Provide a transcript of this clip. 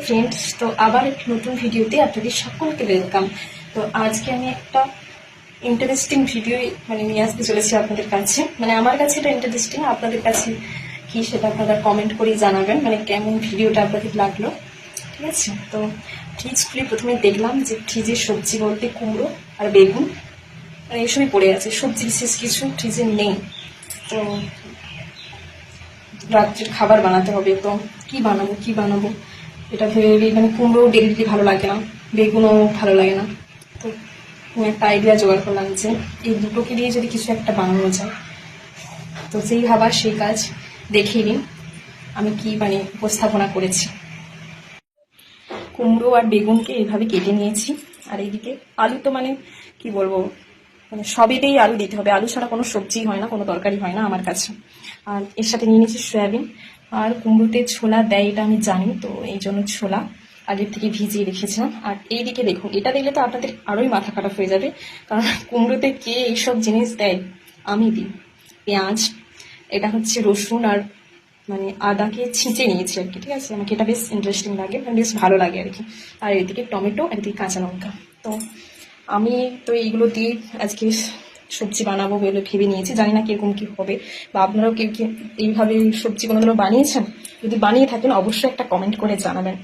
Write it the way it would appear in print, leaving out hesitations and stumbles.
Friends, তো আবার একটি নতুন ভিডিওতে আপনাদের সকলকে ওয়েলকাম। তো আজকে আমি একটা ইন্টারেস্টিং ভিডিও নিয়ে আসতে চলেছি আপনাদের কাছে। আমার কাছে এটা ইন্টারেস্টিং, আপনাদের কাছে কি সেটা আপনারা কমেন্ট করেই জানাবেন, কেমন ভিডিওটা আপনাদের লাগলো। ঠিক আছে, তো ফ্রিজ খুলে প্রথমে দেখলাম যে ফ্রিজের সবজি বলতে কুমড়ো আর বেগুন এইসবই পড়ে আছে, সবজি বিশেষ কিছু ফ্রিজে নেই। তো রাত্রের খাবার বানাতে হবে, তো কি বানাবো এটা ভেবে কুমড়ো ডেলি ভালো লাগে না, বেগুনও ভালো লাগে না। তো আমি একটা আইডিয়া জোগাড় করলাম যে এই দুটোকে দিয়ে যদি কিছু একটা বানানো যায়। তো সেই ভাবা সেই কাজ, দেখিয়ে নিন আমি কি উপস্থাপনা করেছি। কুমড়ো আর বেগুনকে এইভাবে কেটে নিয়েছি, আর এইদিকে আলু তো কি বলবো, সবেতেই আলু দিতে হবে, আলু ছাড়া কোনো সবজি হয় না, কোনো তরকারি হয় না আমার কাছে। আর এর সাথে নিয়ে নিয়েছি সয়াবিন, আর কুমড়োতে ছোলা দেয় এটা আমি জানি, তো এই জন্য ছোলা আগের থেকে ভিজিয়ে রেখেছিলাম। আর এইদিকে দেখুন, এটা দেখলে তো আপনাদের আরোই মাথা খারাপ হয়ে যাবে, কারণ কুমড়োতে কে এইসব জিনিস দেয়, আমি দিই। পেঁয়াজ, এটা হচ্ছে রসুন আর আদাকে ছিঁচে নিয়েছি আর কি। ঠিক আছে, আমাকে এটা বেশ ইন্টারেস্টিং লাগে, বেশ ভালো লাগে আর কি। আর এদিকে টমেটো আর এদিকে কাঁচা লঙ্কা। তো আমি তো এইগুলো দিয়ে আজকে সবজি বানাবো বলে ভেবে নিয়েছি, জানি না কিরকম কি হবে, বা আপনারাও কেউ কি এইভাবে সবজি কোনোদিনও বানিয়েছেন? যদি বানিয়ে থাকেন অবশ্যই একটা কমেন্ট করে জানাবেন।